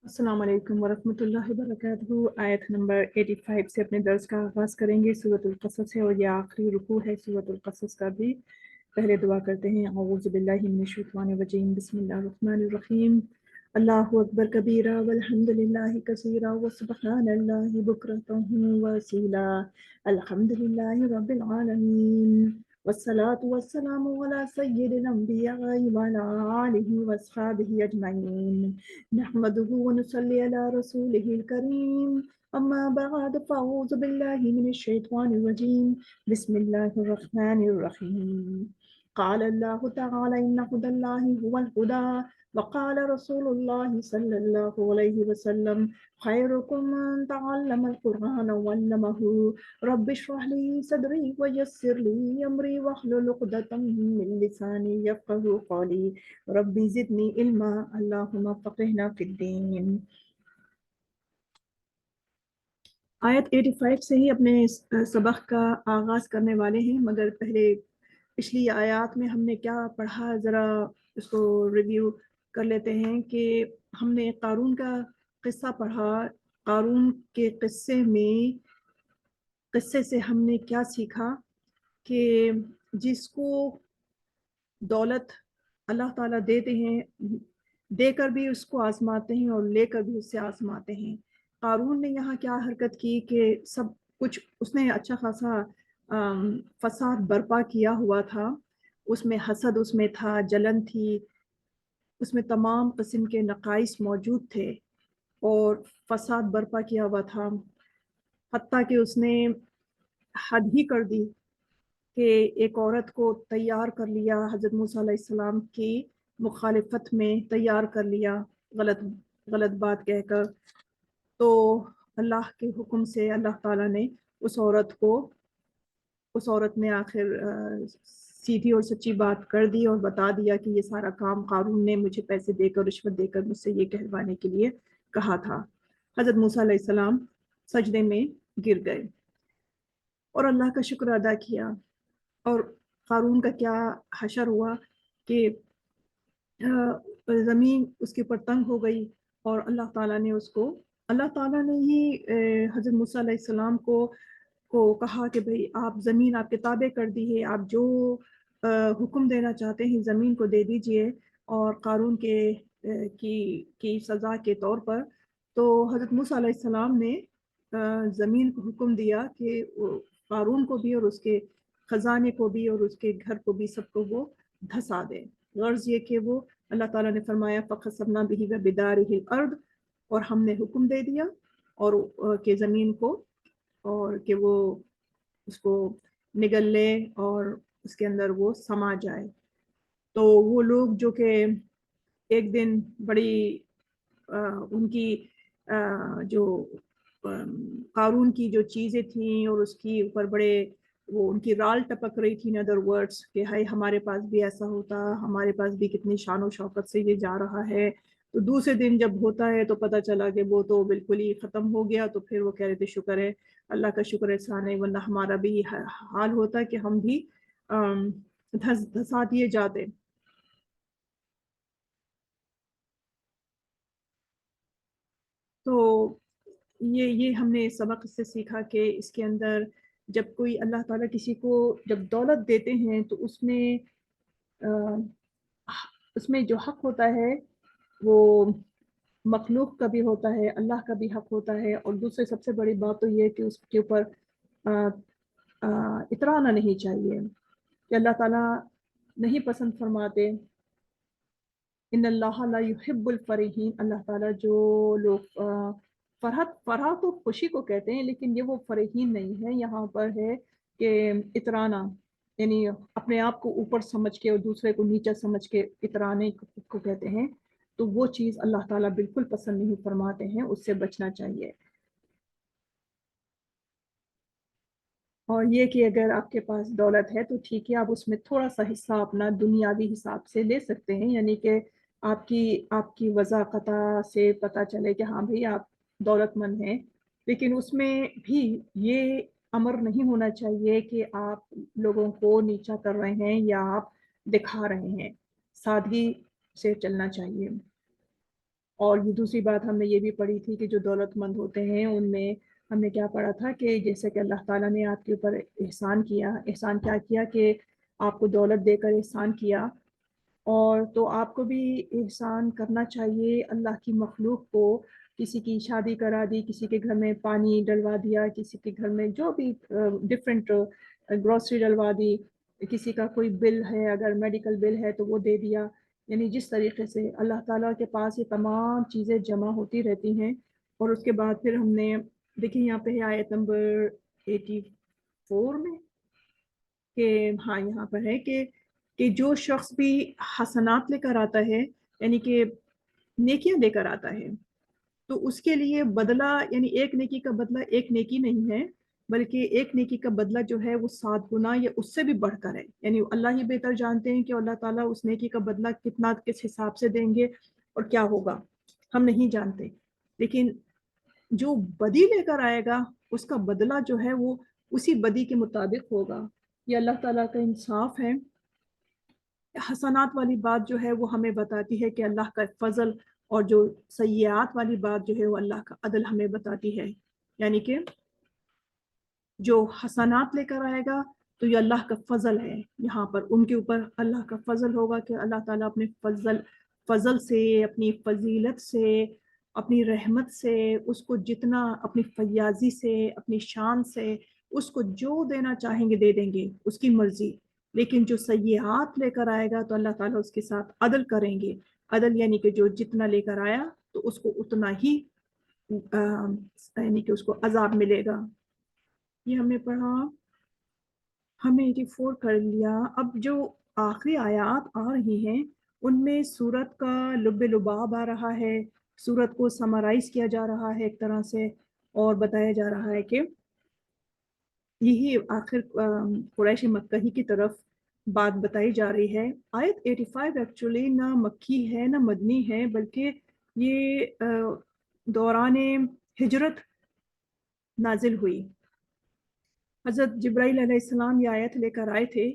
अस्सलाम वालेकुम वरहमतुल्लाहि वबरकातुहू। आयत नंबर 85 से अपने दर्स का आगाज़ करेंगे। सूरतुल क़सस है और यह आखिरी रुकू है सूरतुल क़सस का भी। पहले दुआ करते हैं, औज़ु बिल्लाहि मिनश शैतानिर रजीम, बिस्मिल्लाहिर रहमानिर रहीम। अल्लाहु अकबर कबीरा वल्हम्दुलिल्लाहि कसीरा व सुब्हानल्लाहि बुक्रतन व असीला। अल्हम्दुलिल्लाहि रब्बिल आलमीन वस्सलातु वस्सलामु अला सय्यिदिल अंबियाइ व अला आलिहि व अस्हाबिहि अजमईन। नहमदुहु व नुसल्ली अला रसूलिहिल करीम। अम्मा बाद फ़अऊज़ु बिल्लाहि मिनश शैतानिर रजीम। बिस्मिल्लाहिर रहमानिर रहीम। क़ाल अल्लाहु तआला इन्ना हुदल्लाहि हुवल हुदा वक़ाल रसूलुल्लाहि सल्लल्लाहु अलैहि वसल्लम खैरुकुम मन तअल्लमल क़ुरआन वअल्लमहु। रब्बि इश्रह ली सदरी व यस्सिर ली अमरी वहलुल उक़दतम मिन लिसानी यफ़क़हू क़ौली। रब्बी ज़िदनी इल्मा अल्लाहुम्मा फ़क़िहना फ़िद्दीन। आयत 85 से ही अपने सबक का आगाज़ करने वाले हैं, मगर पहले पिछली आयत में हमने क्या पढ़ा ज़रा इसको रिव्यू कर लेते हैं कि हमने क़ारून का क़िस्सा पढ़ा। क़ारून के क़िस्से से हमने क्या सीखा कि जिसको दौलत अल्लाह ताला देते हैं, देकर भी उसको आज़माते हैं और लेकर भी उससे आज़माते हैं। क़ारून ने यहाँ क्या हरकत की कि सब कुछ उसने अच्छा खासा फ़साद बर्पा किया हुआ था। उसमें हसद उसमें था, जलन थी, उसमें तमाम किस्म के नक़ाइस मौजूद थे और फ़साद बर्पा किया हुआ था। हत्ता कि उसने हद ही कर दी कि एक औरत को तैयार कर लिया, हज़रत मूसा अलैहिस्सलाम की मुखालिफत में तैयार कर लिया, गलत गलत बात कहकर। तो अल्लाह के हुक्म से अल्लाह ताला ने उस औरत ने आखिर सीधी और सच्ची बात कर दी और बता दिया कि ये सारा काम क़ारून ने मुझे पैसे देकर, रिश्वत देकर मुझसे ये कहलवाने के लिए कहा था। हज़रत मूसा अलैहिस्सलाम सजदे में गिर गए और अल्लाह का शुक्र अदा किया। और क़ारून का क्या हशर हुआ कि ज़मीन उसके ऊपर तंग हो गई और अल्लाह ताला ने ही हज़रत मूसा अलैहिस्सलाम को कहा कि भाई आप ज़मीन आपके ताबे कर दी है, आप जो हुक्म देना चाहते हैं ज़मीन को दे दीजिए। और क़ारून की सज़ा के तौर पर तो हज़रत मूसा अलैहिस्सलाम ने ज़मीन को हुक्म दिया कि क़ारून को भी और उसके ख़जाने को भी और उसके घर को भी, सबको वो धंसा दे। गर्ज़ ये कि वो अल्लाह ताला ने फरमाया फ़ख़सफ़ना बिही व बिदारिहिल अर्द, और हमने हुक्म दे दिया और कि ज़मीन को, और कि वो उसको निगल ले और उसके अंदर वो समा जाए। तो वो लोग जो कि एक दिन बड़ी उनकी जो क़ारून की जो चीज़ें थीं और उसकी ऊपर बड़े वो उनकी राल टपक रही थी, इन अदर वर्ड्स कि हाय हमारे पास भी ऐसा होता, हमारे पास भी कितनी शान और शौकत से ये जा रहा है। तो दूसरे दिन जब होता है तो पता चला कि वो तो बिल्कुल ही ख़त्म हो गया। तो फिर वो कह रहे थे शुक्र है, अल्लाह का शुक्र एहसान है, वरना हमारा भी हाल होता कि हम भी धंसा दिए जाते। तो ये हमने सबक इससे सीखा कि इसके अंदर जब कोई अल्लाह ताला किसी को जब दौलत देते हैं तो उसमें जो हक होता है वो मखलूक का भी होता है, अल्लाह का भी हक होता है। और दूसरी सबसे बड़ी बात तो ये है कि उसके ऊपर इतराना नहीं चाहिए कि अल्लाह ताला नहीं पसंद फरमाते। इन्नल्लाह ला युहिब्बुल फरीहीन, अल्लाह ताला जो लोग फरह तो खुशी को कहते हैं, लेकिन ये वो फरीहीन नहीं है, यहाँ पर है कि इतराना, यानी अपने आप को ऊपर समझ के और दूसरे को नीचा समझ के इतराने को कहते हैं। तो वो चीज़ अल्लाह ताला बिल्कुल पसंद नहीं फरमाते हैं, उससे बचना चाहिए। और ये कि अगर आपके पास दौलत है तो ठीक है, आप उसमें थोड़ा-सा हिस्सा अपना दुनियावी हिसाब से ले सकते हैं, यानी कि आपकी आपकी वज़ाक़ता से पता चले कि हाँ भई आप दौलतमंद हैं। लेकिन उसमें भी ये अमर नहीं होना चाहिए कि आप लोगों को नीचा कर रहे हैं या आप दिखा रहे हैं। सादगी से चलना चाहिए। اور یہ دوسری بات ہم نے یہ بھی پڑھی تھی کہ جو دولت مند ہوتے ہیں ان میں ہم نے کیا پڑھا تھا کہ جیسے کہ اللہ تعالیٰ نے آپ کے اوپر احسان کیا، احسان کیا کیا کہ آپ کو دولت دے کر احسان کیا، اور تو آپ کو بھی احسان کرنا چاہیے اللہ کی مخلوق کو. کسی کی شادی کرا دی، کسی کے گھر میں پانی ڈلوا دیا، کسی کے گھر میں جو بھی ڈفرینٹ گروسری ڈلوا دی، کسی کا کوئی بل ہے اگر میڈیکل بل ہے تو وہ دے دیا. یعنی جس طریقے سے اللہ تعالیٰ کے پاس یہ تمام چیزیں جمع ہوتی رہتی ہیں. اور اس کے بعد پھر ہم نے دیکھیں یہاں پہ آیت نمبر 84 میں کہ ہاں یہاں پر ہے کہ جو شخص بھی حسنات لے کر آتا ہے، یعنی کہ نیکیاں لے کر آتا ہے، تو اس کے لیے بدلہ، یعنی ایک نیکی کا بدلہ ایک نیکی نہیں ہے، بلکہ ایک نیکی کا بدلہ جو ہے وہ 7 گنا یا اس سے بھی بڑھ کر ہے. یعنی اللہ ہی بہتر جانتے ہیں کہ اللہ تعالیٰ اس نیکی کا بدلہ کتنا کس حساب سے دیں گے اور کیا ہوگا، ہم نہیں جانتے. لیکن جو بدی لے کر آئے گا اس کا بدلہ جو ہے وہ اسی بدی کے مطابق ہوگا. یہ اللہ تعالیٰ کا انصاف ہے. حسنات والی بات جو ہے وہ ہمیں بتاتی ہے کہ اللہ کا فضل، اور جو سیئات والی بات جو ہے وہ اللہ کا عدل ہمیں بتاتی ہے. یعنی کہ جو حسنات لے کر آئے گا تو یہ اللہ کا فضل ہے، یہاں پر ان کے اوپر اللہ کا فضل ہوگا کہ اللہ تعالیٰ اپنے فضل سے، اپنی فضیلت سے، اپنی رحمت سے اس کو جتنا، اپنی فیاضی سے، اپنی شان سے اس کو جو دینا چاہیں گے دے دیں گے، اس کی مرضی. لیکن جو سیئات لے کر آئے گا تو اللہ تعالیٰ اس کے ساتھ عدل کریں گے. عدل یعنی کہ جو جتنا لے کر آیا تو اس کو اتنا ہی یعنی کہ اس کو عذاب ملے گا. یہ ہم نے پڑھا، ہم نے 84 کر لیا. اب جو آخری آیات آ رہی ہیں ان میں سورت کا لب لباب آ رہا ہے، سورت کو سمرائز کیا جا رہا ہے ایک طرح سے، اور بتایا جا رہا ہے کہ یہی آخر قریش مکہ ہی کی طرف بات بتائی جا رہی ہے. آیت 85 ایکچولی نہ مکی ہے نہ مدنی ہے، بلکہ یہ دوران ہجرت نازل ہوئی. حضرت جبرائیل علیہ السلام یہ آیت لے کر آئے تھے،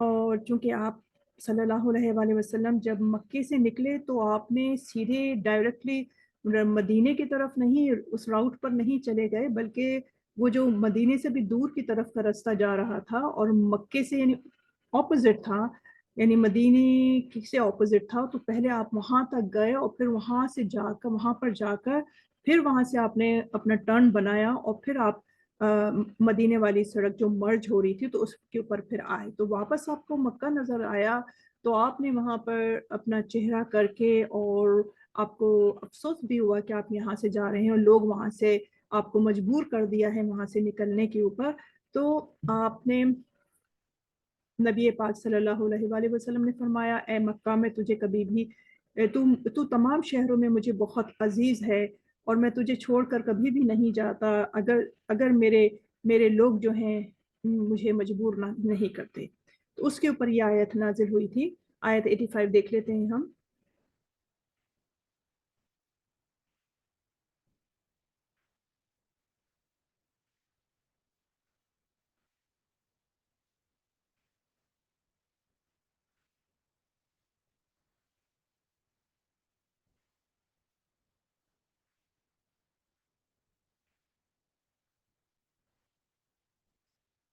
اور چونکہ آپ صلی اللہ علیہ وآلہ وسلم جب مکے سے نکلے تو آپ نے سیدھے ڈائریکٹلی مدینے کی طرف نہیں، اس راؤٹ پر نہیں چلے گئے، بلکہ وہ جو مدینے سے بھی دور کی طرف کا راستہ جا رہا تھا اور مکے سے یعنی اپوزٹ تھا، یعنی مدینے سے اپوزٹ تھا. تو پہلے آپ وہاں تک گئے اور پھر وہاں سے جا کر، وہاں پر جا کر پھر وہاں سے آپ نے اپنا ٹرن بنایا اور پھر آپ مدینے والی سڑک جو مرج ہو رہی تھی تو اس کے اوپر پھر آئے. تو واپس آپ کو مکہ نظر آیا تو آپ نے وہاں پر اپنا چہرہ کر کے، اور آپ کو افسوس بھی ہوا کہ آپ یہاں سے جا رہے ہیں اور لوگ وہاں سے آپ کو مجبور کر دیا ہے وہاں سے نکلنے کے اوپر. تو آپ نے، نبی پاک صلی اللہ علیہ وآلہ وسلم نے فرمایا اے مکہ میں تجھے کبھی بھی تو تمام شہروں میں مجھے بہت عزیز ہے اور میں تجھے چھوڑ کر کبھی بھی نہیں جاتا اگر میرے لوگ جو ہیں مجھے مجبور نہیں کرتے. تو اس کے اوپر یہ آیت نازل ہوئی تھی. آیت 85 دیکھ لیتے ہیں ہم.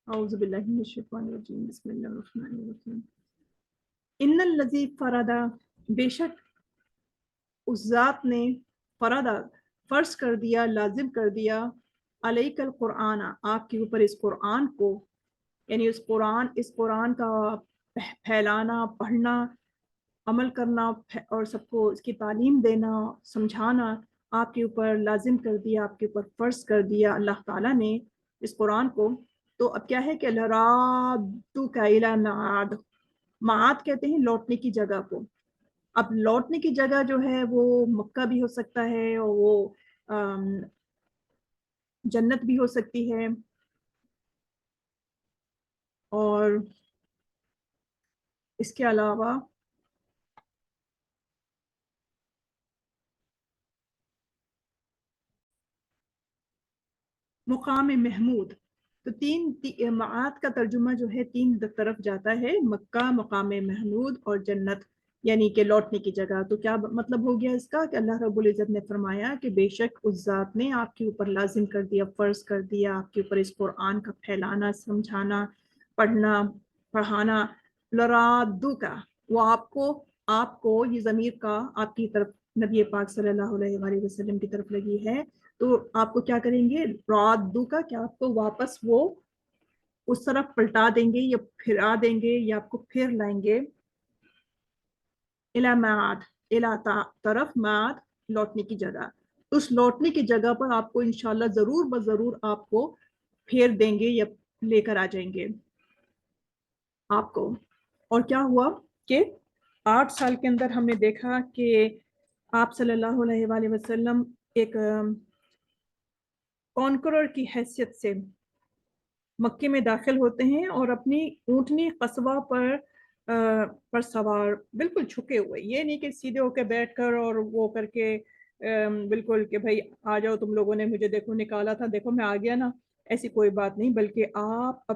اعوذ باللہ من الشیطان الرجیم، بسم اللہ الرحمن الرحیم. ان الذی فردا، بے شک اس ذات نے، فردا فرض کر دیا، لازم کر دیا، علیک القرآن، آپ کے اوپر اس قرآن کو، یعنی اس قرآن کا پھیلانا، پڑھنا، عمل کرنا اور سب کو اس کی تعلیم دینا، سمجھانا آپ کے اوپر لازم کر دیا، آپ کے اوپر فرض کر دیا اللہ تعالیٰ نے اس قرآن کو. تو اب کیا ہے کہ لرادک الی معاد، معاد کہتے ہیں لوٹنے کی جگہ کو. اب لوٹنے کی جگہ جو ہے وہ مکہ بھی ہو سکتا ہے اور وہ جنت بھی ہو سکتی ہے، اور اس کے علاوہ مقام محمود. تو تین معاد کا ترجمہ جو ہے تین طرف جاتا ہے، مکہ، مقام محمود اور جنت. یعنی کہ لوٹنے کی جگہ. تو کیا مطلب ہو گیا اس کا کہ اللہ رب العزت نے فرمایا کہ بے شک اس ذات نے آپ کے اوپر لازم کر دیا، فرض کر دیا آپ کے اوپر اس قرآن کا پھیلانا، سمجھانا، پڑھنا، پڑھانا. لرادو کا، وہ آپ کو یہ ضمیر کا آپ کی طرف نبی پاک صلی اللہ علیہ وآلہ وسلم کی طرف لگی ہے. تو آپ کو کیا کریں گے؟ رادو کا، کیا آپ کو واپس وہ اس طرف پلٹا دیں گے یا پھرا دیں گے یا آپ کو پھر لائیں گے. الی معاد، الی طرف، معاد لوٹنے کی جگہ. اس لوٹنے کی جگہ پر آپ کو انشاءاللہ ضرور بضرور آپ کو پھیر دیں گے یا لے کر آ جائیں گے آپ کو. اور کیا ہوا کہ 8 سال کے اندر ہم نے دیکھا کہ آپ صلی اللہ علیہ وآلہ وسلم ایک کانکرر کی حیثیت سے مکے میں داخل ہوتے ہیں اور اپنی اونٹنی قصبہ پر سوار، بالکل جھکے ہوئے. یہ نہیں کہ سیدھے ہو کے بیٹھ کر اور وہ کر کے بالکل کہ بھائی آ جاؤ تم لوگوں نے مجھے دیکھو نکالا تھا، دیکھو میں آ گیا نا، ایسی کوئی بات نہیں. بلکہ آپ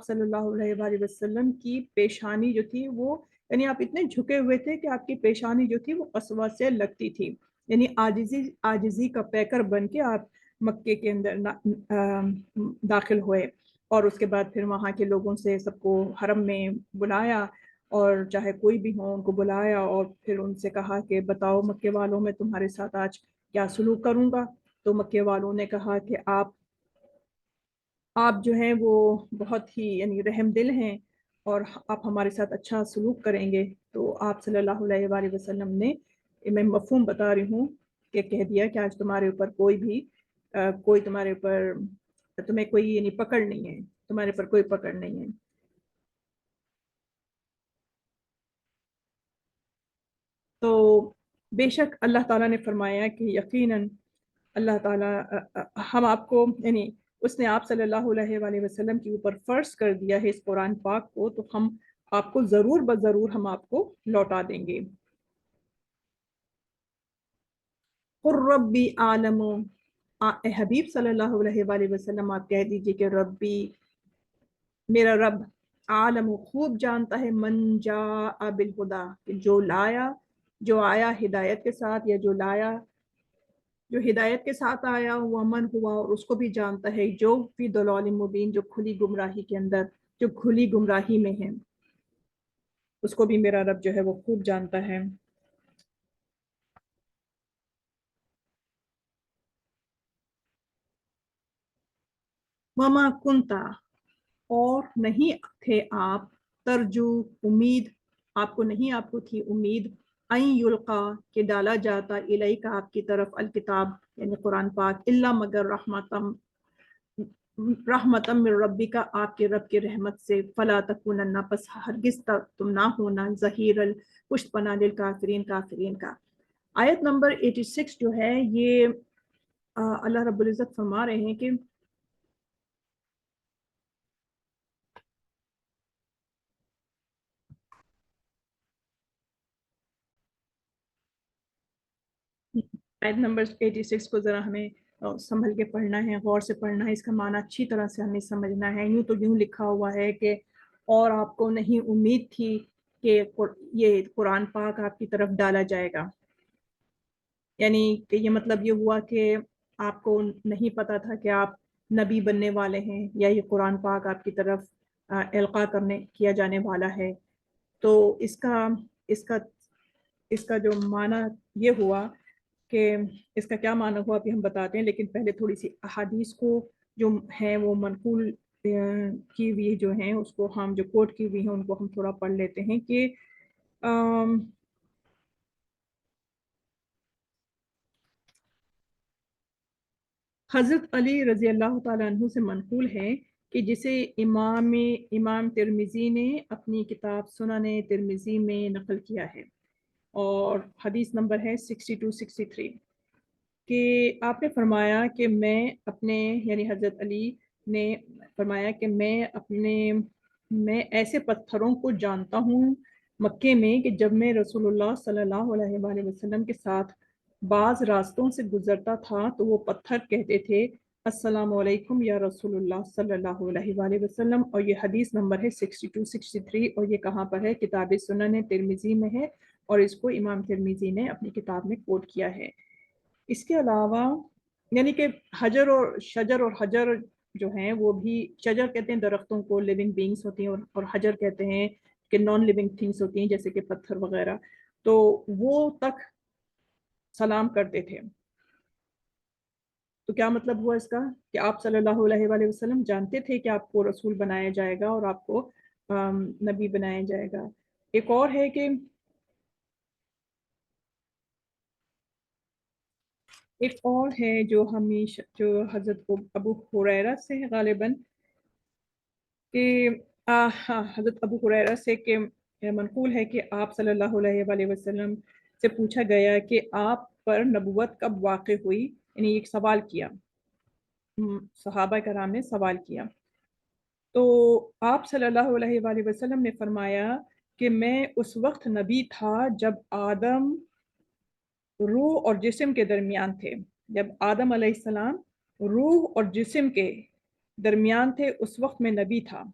صلی اللہ علیہ وآلہ وسلم کی پیشانی جو تھی وہ، یعنی آپ اتنے جھکے ہوئے تھے کہ آپ کی پیشانی جو تھی وہ قصبہ سے لگتی تھی. یعنی عاجزی کا پیکر بن کے آپ مکے کے اندر داخل ہوئے. اور اس کے بعد پھر وہاں کے لوگوں سے سب کو حرم میں بلایا، اور چاہے کوئی بھی ہو ان کو بلایا، اور پھر ان سے کہا کہ بتاؤ مکے والوں میں تمہارے ساتھ آج کیا سلوک کروں گا. تو مکے والوں نے کہا کہ آپ جو ہیں وہ بہت ہی یعنی رحم دل ہیں اور آپ ہمارے ساتھ اچھا سلوک کریں گے. تو آپ صلی اللہ علیہ وآلہ وسلم نے، میں مفہوم بتا رہی ہوں، کہ کہہ دیا کہ آج تمہارے اوپر کوئی تمہارے اوپر تمہیں کوئی یعنی پکڑ نہیں ہے، تمہارے پر کوئی پکڑ نہیں ہے. تو بے شک اللہ تعالیٰ نے فرمایا کہ یقیناً اللہ تعالیٰ ہم آپ کو یعنی اس نے آپ صلی اللہ علیہ وآلہ وسلم کے اوپر فرض کر دیا ہے اس قرآن پاک کو، تو ہم آپ کو ضرور بضرور ہم آپ کو لوٹا دیں گے. قُل ربی عالم، حبیب صلی اللہ علیہ وآلہ وسلم آپ کہہ دیجئے کہ ربی، میرا رب، عالم خوب جانتا ہے، من جاء بالہدی، جو آیا ہدایت کے ساتھ، یا جو ہدایت کے ساتھ آیا، ومن ہوا، اور اس کو بھی جانتا ہے جو فی ضلال مبین، جو کھلی گمراہی کے اندر، جو کھلی گمراہی میں ہے، اس کو بھی میرا رب جو ہے وہ خوب جانتا ہے. وما کنتا، اور نہیں تھے آپ، ترجو امید، آپ کو تھی امید، این یلقا کہ ڈالا جاتا، الیک آپ کی طرف، الکتاب یعنی قرآن پاک، الا مگر رحمتم من ربی کا، آپ کے رب کی رحمت سے، فلا تکونن پس ہرگز تم نہ ہونا، ظہیر پشت پناہ کافرین کا. آیت نمبر 86 جو ہے یہ اللہ رب العزت فرما رہے ہیں کہ آیت نمبر 86 کو ذرا ہمیں سنبھل کے پڑھنا ہے، غور سے پڑھنا ہے، اس کا معنی اچھی طرح سے ہمیں سمجھنا ہے. یوں تو یوں لکھا ہوا ہے کہ اور آپ کو نہیں امید تھی کہ یہ قرآن پاک آپ کی طرف ڈالا جائے گا. یعنی کہ یہ مطلب یہ ہوا کہ آپ کو نہیں پتا تھا کہ آپ نبی بننے والے ہیں، یا یہ قرآن پاک آپ کی طرف القاء کیا جانے والا ہے. تو اس کا جو معنی یہ ہوا کہ اس کا کیا معنی ہوا ابھی ہم بتاتے ہیں، لیکن پہلے تھوڑی سی احادیث کو جو ہیں وہ منقول کی ہوئی جو ہیں، اس کو ہم جو کوٹ کی ہوئی ہیں ان کو ہم تھوڑا پڑھ لیتے ہیں کہ حضرت علی رضی اللہ تعالیٰ عنہ سے منقول ہے کہ جسے امام ترمذی نے اپنی کتاب سنن ترمذی میں نقل کیا ہے، اور حدیث نمبر ہے 6263، کہ آپ نے فرمایا کہ یعنی حضرت علی نے فرمایا کہ میں ایسے پتھروں کو جانتا ہوں مکے میں کہ جب میں رسول اللہ صلی اللہ علیہ وآلہ وسلم کے ساتھ بعض راستوں سے گزرتا تھا تو وہ پتھر کہتے تھے अस्सलाम वालेकुम या रसूलुल्लाह सल्लल्लाहु अलैहि वआलिहि वसल्लम। और ये हदीस नंबर है 6263 और ये कहाँ पर है? किताब सुनन तिरमिजी में है और इसको इमाम तिरमिजी ने अपनी किताब में कोट किया है। इसके अलावा यानी कि हजर और हजर जो हैं वो भी, शजर कहते हैं दरख्तों को, लिविंग बींग्स होती हैं, और हजर कहते हैं कि नॉन लिविंग थिंग्स होती हैं जैसे कि पत्थर वगैरह। तो वो तक सलाम करते थे। तो क्या मतलब हुआ इसका कि आप सल्लल्लाहु अलैहि वसल्लम जानते थे कि आपको रसूल बनाया जाएगा और आपको नबी बनाया जाएगा। एक और है कि एक और है जो हमेशा, जो हजरत अबू हुरैरा से है गालिबन, कि हाँ, हजरत अबू हुरैरा से कि मनकूल है कि आप सल्लल्लाहु अलैहि वसल्लम से पूछा गया कि आप पर नबुवत कब वाक़ हुई, यानी एक सवाल किया, सहाबा कराम ने सवाल किया। तो आप सल्लल्लाहु अलैहि वसल्लम ने फरमाया कि मैं उस वक्त नबी था जब आदम रूह और जिस्म के दरमियान थे। जब आदम अलैहिस्सलाम रूह और जिस्म के दरमियान थे उस वक्त मैं नबी था।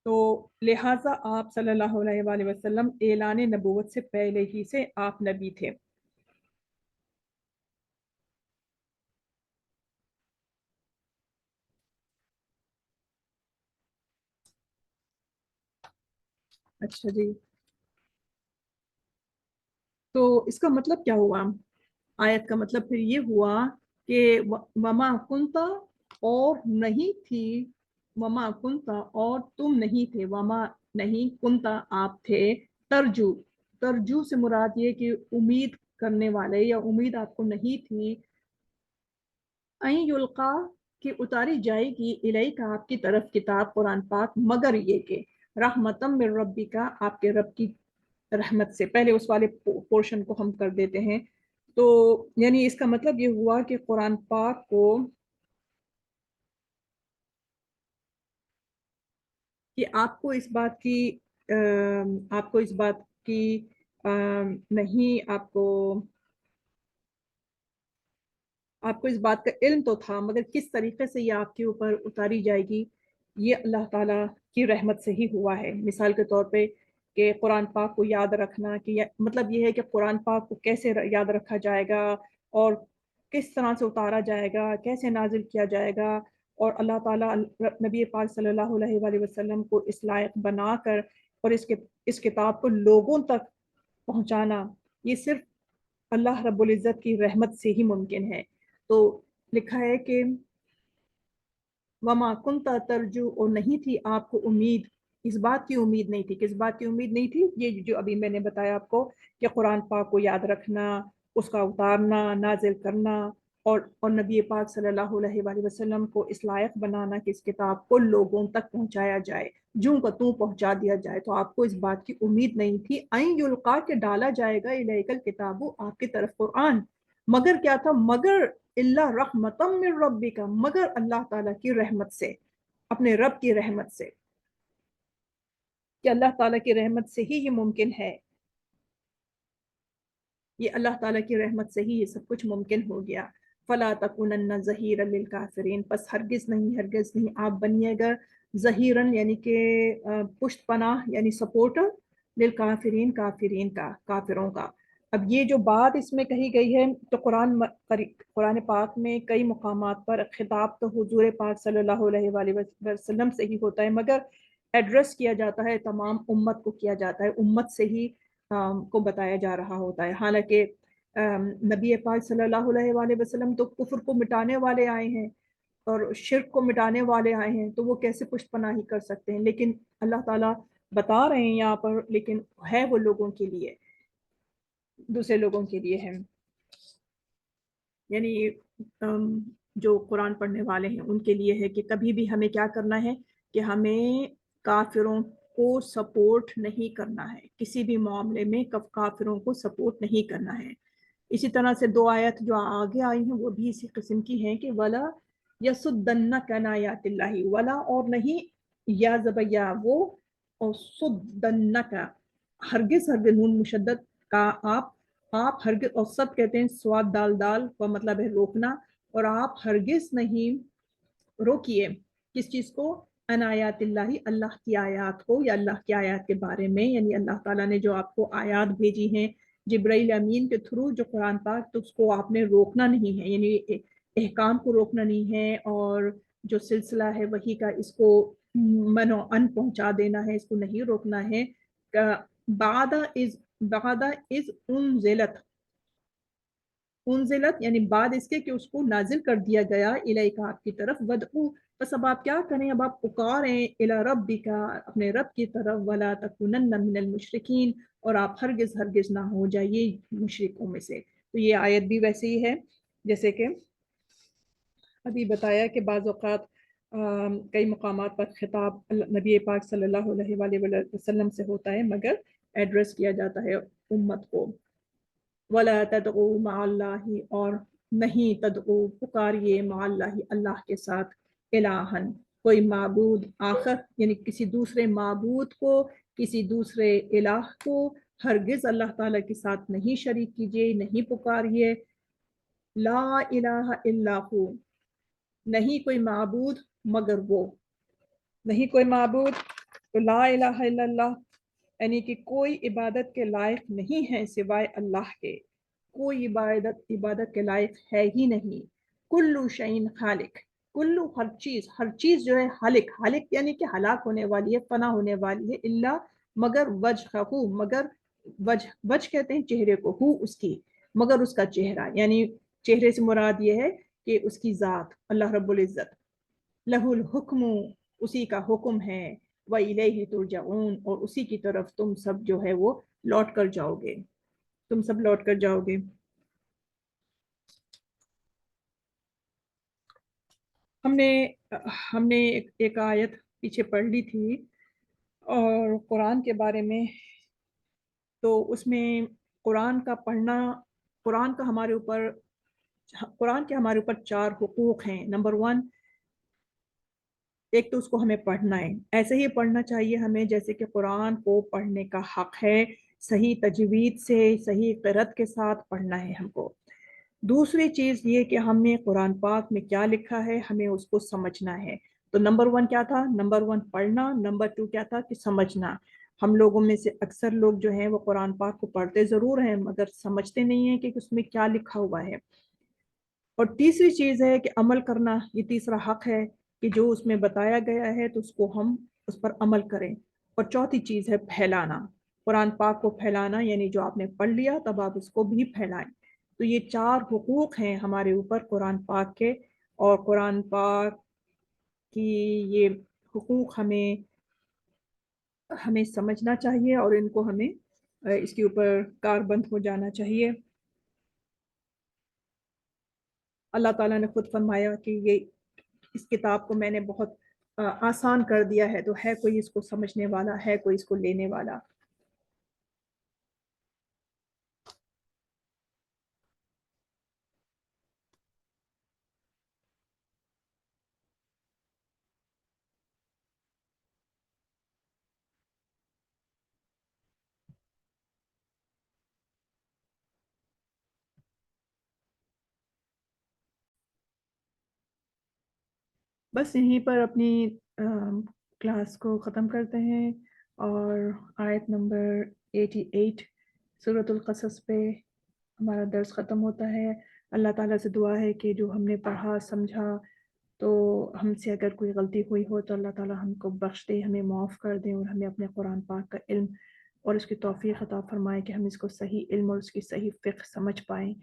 तो लिहाजा आप सल्लल्लाहु अलैहि वसल्लम ऐलान नबूवत से पहले ही से आप नबी थे। अच्छा जी, तो इसका मतलब क्या हुआ? आयत का मतलब फिर ये हुआ कि वमा कुंता, और नहीं थी, वमा कुंता और तुम नहीं थे, वमा नहीं कुंता आप थे, तरजू, तरजू से मुराद ये कि उम्मीद करने वाले, या उम्मीद आपको नहीं थी, अन युल्का कि उतारी जाएगी इलई का आपकी तरफ किताब कुरान पाक, मगर ये कि रहमतम मिर रब्बी का, आपके रब की रहमत से। पहले उस वाले पोर्शन को हम कर देते हैं। तो यानी इसका मतलब ये हुआ कि कुरान पाक को, कि आपको इस बात की आपको इस बात की नहीं, आपको इस बात का इल्म तो था, मगर किस तरीके से ये आपके ऊपर उतारी जाएगी, ये अल्लाह ताला की रहमत से ही हुआ है। मिसाल के तौर पे कि कुरान पाक को याद रखना, कि मतलब ये है कि कुरान पाक को कैसे याद रखा जाएगा और किस तरह से उतारा जाएगा, कैसे नाजिल किया जाएगा, और अल्लाह ताला नबी पाक सल्लल्लाहु अलैहि वसल्लम को इस लायक बनाकर और इस किताब को लोगों तक पहुंचाना, ये सिर्फ अल्लाह रब्बुल इज़्ज़त की रहमत से ही मुमकिन है। तो लिखा है कि वमा कुंता तरजू, और नहीं थी आपको उम्मीद, इस बात की उम्मीद नहीं थी। किस बात की उम्मीद नहीं थी? ये जो अभी मैंने बताया आपको, कि कुरान पाक को याद रखना, उसका उतारना, नाजिल करना, और नबी पाक सल्लल्लाहु अलैहि वसल्लम को इस लायक बनाना कि इस किताब को लोगों तक पहुंचाया जाए, जूं का तूं पहुंचा दिया जाए। तो आपको इस बात की उम्मीद नहीं थी, अन युल्का के डाला जाएगा इलैकल किताबु, आपकी तरफ कुरान, मगर क्या था? मगर इल्ला रहमतम मिर रब्बिका, मगर अल्लाह ताला की रहमत से, अपने रब की रहमत से, कि अल्लाह ताला की रहमत से ही ये मुमकिन है। ये अल्लाह ताला की रहमत से ही ये सब कुछ मुमकिन हो गया। फला तकुनन्ना ज़हीरन लिल काफिरीन, बस हरगिज नहीं आप बनिएगा ज़हीरन, यानी कि पुष्ट पनाह, यानी सपोर्टर, लिल काफिरीन, काफिरों का। अब ये जो बात इसमें कही गई है, तो कुरान पाक में कई मुकामात पर खिताब तो हुजूर पाक सल्लल्लाहु अलैहि वसल्लम से ही होता है, मगर एड्रेस किया जाता है तमाम उम्मत को, किया जाता है उम्मत से ही को बताया जा रहा होता है। हालांकि नबी पाक सल्लल्लाहु अलैहि वसल्लम तो कुफ्र को मिटाने वाले आए हैं और शिर्क को मिटाने वाले आए हैं, तो वो कैसे पुष्टपनाही कर सकते हैं? लेकिन अल्लाह ताला बता रहे हैं यहाँ पर, लेकिन है वो लोगों के लिए, दूसरे लोगों के लिए है। यानी जो कुरान पढ़ने वाले हैं उनके लिए है कि कभी भी हमें क्या करना है, कि हमें काफिरों को सपोर्ट नहीं करना है, किसी भी मामले में काफिरों को सपोर्ट नहीं करना है। इसी तरह से दो आयत जो आगे आई हैं वो भी इसी किस्म की हैं, कि वला यसुद्दन्ना कनायातिल्लाही, वला और नहीं, या जबैया वो, और सुद्दन्ना का, हरगिज हरगिज नून मुशद्दद का आप आप हरगिज, और सब कहते हैं स्वाद दाल दाल का मतलब है रोकना, और आप हरगिज नहीं रोकिए किस चीज को, अनायातिल्लाही, अल्लाह की आयत को, या अल्लाह की आयत के बारे में, यानी अल्लाह ताला ने जो आपको आयत भेजी हैं जिब्राइल अमीन के थ्रू, जो कुरान पाक, तो उसको आपने रोकना नहीं है, यानी एहकाम को रोकना नहीं है, और जो सिलसिला है वही का, इसको मनो अन पहुंचा देना है, इसको नहीं रोकना है। बादा इज उनजिलत, उनजिलत यानी बाद इसके कि उसको नाजिल कर दिया गया, इलाइका, आपकी तरफ, वदऊ, बस अब आप क्या करें, अब आप पुकारें, इला रब्बिका, अपने रब की तरफ, वला तकुनन्ना मिनल मुशरिकीन, और आप हरगिज हरगिज ना हो जाइए मुशरिकों में से। तो ये आयत भी वैसे ही है जैसे कि अभी बताया कि बाज़ औक़ात कई मकामात पर खिताब नबी पाक सल्लल्लाहु अलैहि वसल्लम से होता है, मगर एड्रेस किया जाता है उम्मत को। वला तदउ मअल्लाहि, और नहीं तदउ, पुकारिए, मअल्लाहि, अल्लाह के साथ, इलाहन, कोई माबूद आखर, यानी किसी दूसरे माबूद को, किसी दूसरे इलाह को हरगिज अल्लाह ताला के साथ नहीं शरीक कीजिए, नहीं पुकारिए। ला इलाहा इल्लाहु, नहीं कोई माबूद मगर वो, नहीं कोई माबूद, तो ला इलाहा इल्लल्लाह, यानी कि कोई इबादत के लायक नहीं है सिवाय अल्लाह के, कोई इबादत इबादत के लायक है ही नहीं। कुल्लु शैइन खालिक, कुल्लु, हर चीज जो है, हालिक, हालिक यानी कि हलाक होने वाली है, फना होने वाली है, इल्ला, मगर, वजहू, मगर, वज कहते हैं चेहरे को, हु उसकी, मगर उसका चेहरा, यानी चेहरे से मुराद ये है कि उसकी ज़ात, अल्लाह रब्बुल इज़्ज़त। लहुल हुक्मु, उसी का हुक्म है, व इलैहि तुरजऊन, और उसी की तरफ तुम सब जो है वो लौट कर जाओगे, तुम सब लौट कर जाओगे। हमने हमने एक आयत पीछे पढ़ ली थी और कुरान के बारे में, तो उसमें कुरान का पढ़ना, कुरान का हमारे ऊपर, कुरान के हमारे ऊपर 4 हुकूक हैं। नंबर 1, एक तो उसको हमें पढ़ना है, ऐसे ही पढ़ना चाहिए हमें जैसे कि कुरान को पढ़ने का हक है, सही तजवीद से, सही क़िरात के साथ पढ़ना है हमको। दूसरी चीज़ ये कि हमें कुरान पाक में क्या लिखा है हमें उसको समझना है। तो नंबर 1 क्या था? नंबर 1 पढ़ना, नंबर 2 क्या था कि समझना। हम लोगों में से अक्सर लोग जो हैं वो कुरान पाक को पढ़ते ज़रूर हैं मगर समझते नहीं हैं कि उसमें क्या लिखा हुआ है। और तीसरी चीज़ है कि अमल करना, ये तीसरा हक है कि जो उसमें बताया गया है तो उसको हम उस पर अमल करें। और चौथी चीज़ है फैलाना, कुरान पाक को फैलाना, यानी जो आपने पढ़ लिया तब आप उसको भी फैलाएं। तो ये 4 हुकूक हैं हमारे ऊपर कुरान पाक के, और कुरान पाक की ये हुकूक हमें हमें समझना चाहिए और इनको हमें इसके ऊपर कारबंद हो जाना चाहिए। अल्लाह ताला ने खुद फरमाया कि ये इस किताब को मैंने बहुत आसान कर दिया है, तो है कोई इसको समझने वाला, है कोई इसको लेने वाला। बस यहीं पर अपनी क्लास को ख़त्म करते हैं, और आयत नंबर 88 सूरतुल क़सस पे हमारा दर्स ख़त्म होता है। अल्लाह ताला से दुआ है कि जो हमने पढ़ा समझा, तो हमसे अगर कोई गलती हुई हो तो अल्लाह ताला हमको बख्श दे, हमें माफ़ कर दे, और हमें अपने कुरान पाक का इल्म और उसकी तौफ़ीक़ अता फ़रमाए कि हम इसको सही इल्म और उसकी सही फ़िक़्ह समझ पाएँ।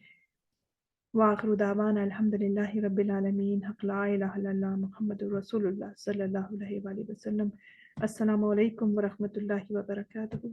वाखिर दावाना अल्हम्दुलिल्लाहि रब्बिल आलमीन, हक़ ला इलाहा इल्लल्लाह मुहम्मदुर रसूलुल्लाह सल्लल्लाहु अलैहि वसल्लम। अस्सलामु अलैकुम व रहमतुल्लाहि व बरकातुहू।